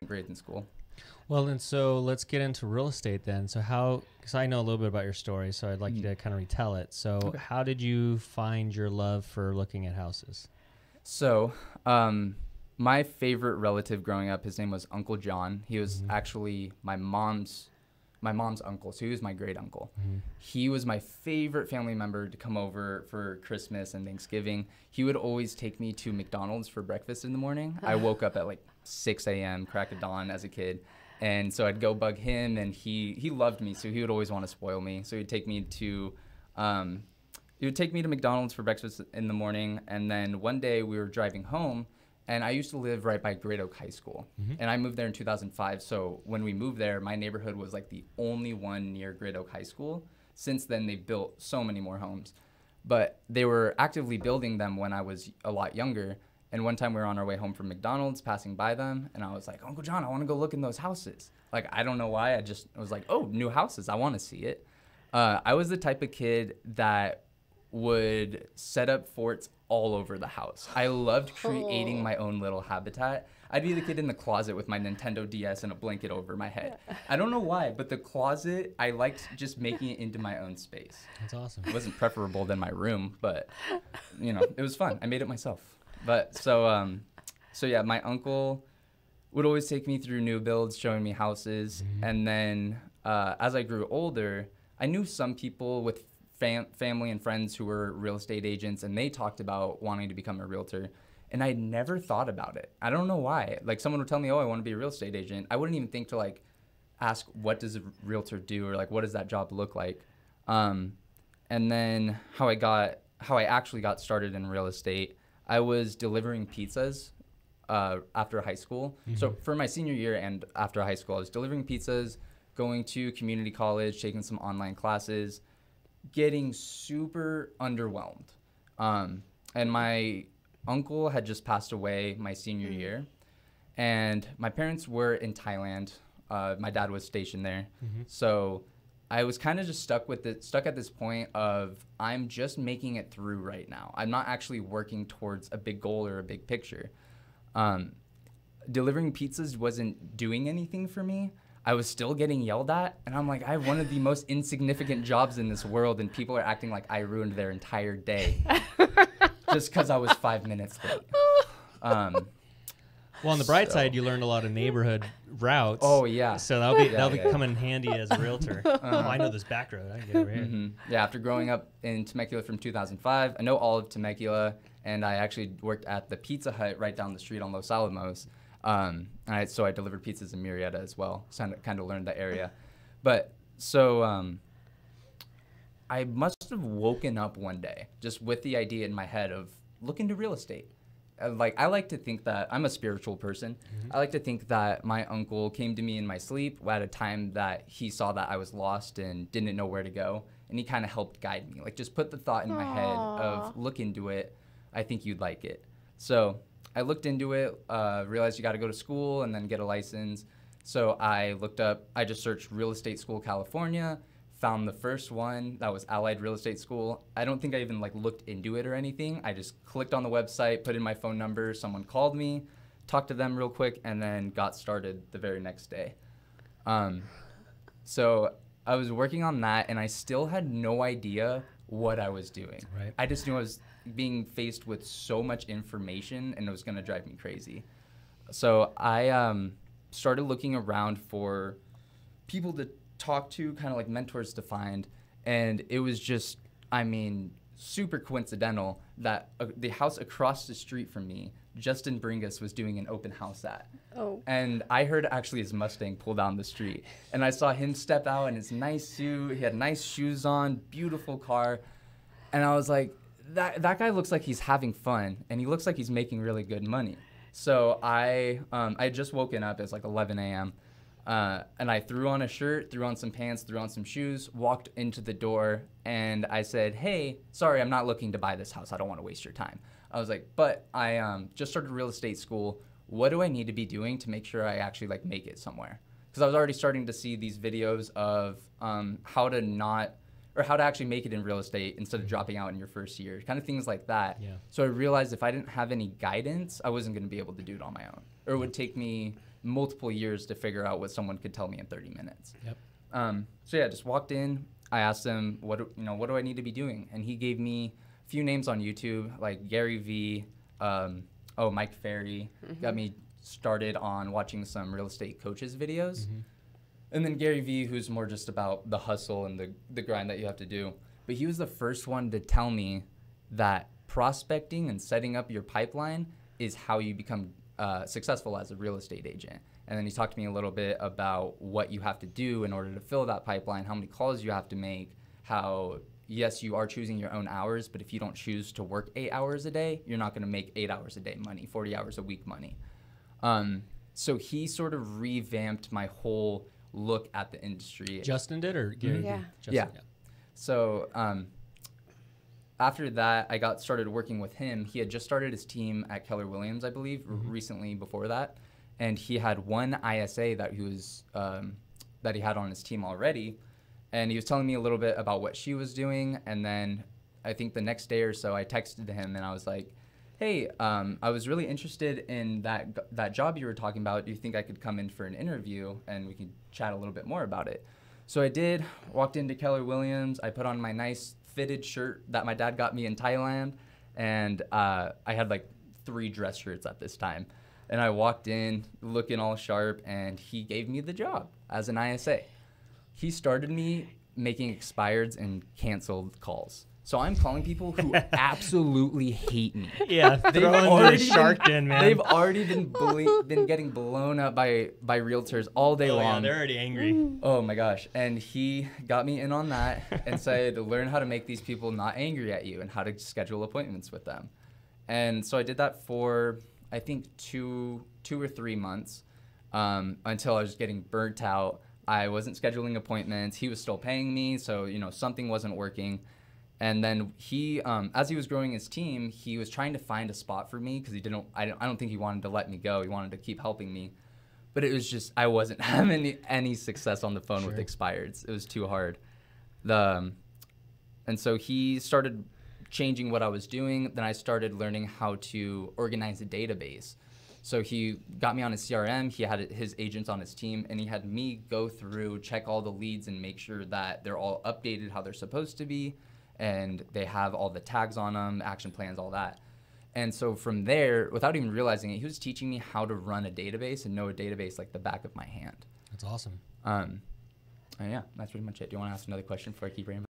grades in school. Well, and so let's get into real estate then. So how, because I know a little bit about your story, so I'd like you to kind of retell it. So how did you find your love for looking at houses? So, my favorite relative growing up, his name was Uncle John. He was actually my mom's uncle, so he was my great uncle. He was my favorite family member to come over for Christmas and Thanksgiving. He would always take me to McDonald's for breakfast in the morning. I woke up at like 6 a.m., crack of dawn as a kid. And so I'd go bug him, and he loved me, so he would always want to spoil me. So he'd take me to McDonald's for breakfast in the morning, and then one day we were driving home, and I used to live right by Great Oak High School, and I moved there in 2005. So when we moved there, my neighborhood was like the only one near Great Oak High School. Since then, they've built so many more homes, but they were actively building them when I was a lot younger. And one time we were on our way home from McDonald's, passing by them, and I was like, Uncle John, I want to go look in those houses. Like, I don't know why. I was like, oh, new houses. I want to see it. I was the type of kid that would set up forts all over the house. I loved creating my own little habitat. I'd be the kid in the closet with my Nintendo DS and a blanket over my head. I don't know why, but the closet, I liked just making it into my own space. That's awesome. It wasn't preferable than my room, but, it was fun. I made it myself. But so yeah, my uncle would always take me through new builds, showing me houses. And then as I grew older, I knew some people with family and friends who were real estate agents, and they talked about wanting to become a realtor. And I never thought about it. I don't know why. Like, someone would tell me, oh, I want to be a real estate agent. I wouldn't even think to like ask, what does a realtor do, or like, what does that job look like? And then how I actually got started in real estate, I was delivering pizzas after high school. So for my senior year and after high school, I was delivering pizzas, going to community college, taking some online classes, getting super underwhelmed. And my uncle had just passed away my senior year, and my parents were in Thailand. My dad was stationed there. So I was kind of just stuck at this point of, I'm just making it through right now. I'm not actually working towards a big goal or a big picture. Delivering pizzas wasn't doing anything for me. I was still getting yelled at, and I'm like, I have one of the most insignificant jobs in this world, and people are acting like I ruined their entire day just because I was 5 minutes late. Well, on the bright side, you learned a lot of neighborhood routes. Oh, yeah. So that'll be coming in handy as a realtor. Oh, I know this back road. I can get over here. Yeah, after growing up in Temecula from 2005, I know all of Temecula, and I actually worked at the Pizza Hut right down the street on Los Alamos. So I delivered pizzas in Murrieta as well. So I kind of learned the area. But so I must have woken up one day just with the idea in my head of look into real estate. I like to think that I'm a spiritual person. I like to think that my uncle came to me in my sleep at a time that he saw that I was lost and didn't know where to go, and he kind of helped guide me. Like, just put the thought in my head of look into it. I think you'd like it. So I looked into it, realized you got to go to school and then get a license. So I just searched Real Estate School California, found the first one that was Allied Real Estate School. I don't think I even looked into it or anything. I just clicked on the website, put in my phone number, someone called me, talked to them real quick, and then got started the very next day. So I was working on that, and I still had no idea what I was doing. Right. I just knew I was being faced with so much information, and it was going to drive me crazy. So I started looking around for people to talk to, kind of like mentors to find, and it was just, super coincidental that the house across the street from me, Justin Bringus, was doing an open house at. Oh. And I heard actually his Mustang pull down the street, and I saw him step out in his nice suit. He had nice shoes on, beautiful car, and I was like, that guy looks like he's having fun, and he looks like he's making really good money. So I had just woken up. It's like 11 a.m. And I threw on a shirt, threw on some pants, threw on some shoes, walked into the door, and I said, hey, sorry, I'm not looking to buy this house. I don't want to waste your time. I was like, but I just started real estate school. What do I need to be doing to make sure I actually make it somewhere? Because I was already starting to see these videos of how to not or how to actually make it in real estate instead of dropping out in your first year, kind of things like that. Yeah. So I realized if I didn't have any guidance, I wasn't going to be able to do it on my own, or it would take me multiple years to figure out what someone could tell me in 30 minutes. Yep. So yeah, just walked in. I asked him, what do I need to be doing? And he gave me a few names on YouTube, like Gary V, Mike Ferry, got me started on watching some real estate coaches videos. And then Gary V, who's more just about the hustle and the grind that you have to do. But he was the first one to tell me that prospecting and setting up your pipeline is how you become successful as a real estate agent. And then he talked to me a little bit about what you have to do in order to fill that pipeline, how many calls you have to make, how, yes, you are choosing your own hours, but if you don't choose to work 8 hours a day, you're not going to make 8 hours a day money, 40 hours a week money. So he sort of revamped my whole look at the industry. Justin did, or Gary? Yeah. Justin, Yeah. So after that, I got started working with him. He had just started his team at Keller Williams, I believe, recently before that. And he had one ISA that he was that he had on his team already. And he was telling me a little bit about what she was doing. And then I think the next day or so, I texted him and I was like, hey, I was really interested in that job you were talking about. Do you think I could come in for an interview and we could chat a little bit more about it? So I did, walked into Keller Williams. I put on my nice fitted shirt that my dad got me in Thailand. And I had like 3 dress shirts at this time. And I walked in looking all sharp, and he gave me the job as an ISA. He started me making expireds and canceled calls. So I'm calling people who absolutely hate me. Yeah, throwing the shark in, man. They've already been getting blown up by realtors all day long. Yeah, they're already angry. Oh my gosh. And he got me in on that and said, learn how to make these people not angry at you and how to schedule appointments with them. And so I did that for, I think, two or 3 months until I was getting burnt out. I wasn't scheduling appointments. He was still paying me, so something wasn't working. And then he, as he was growing his team, he was trying to find a spot for me because I don't think he wanted to let me go. He wanted to keep helping me, but it was just I wasn't having any success on the phone with expireds. It was too hard. And so he started changing what I was doing. Then I started learning how to organize a database. So he got me on his CRM. He had his agents on his team, and he had me go through, check all the leads, and make sure that they're all updated how they're supposed to be. And they have all the tags on them, action plans, all that. And so from there, without even realizing it, he was teaching me how to run a database and know a database like the back of my hand. That's awesome. And yeah, that's pretty much it. Do you want to ask another question before I keep rambling?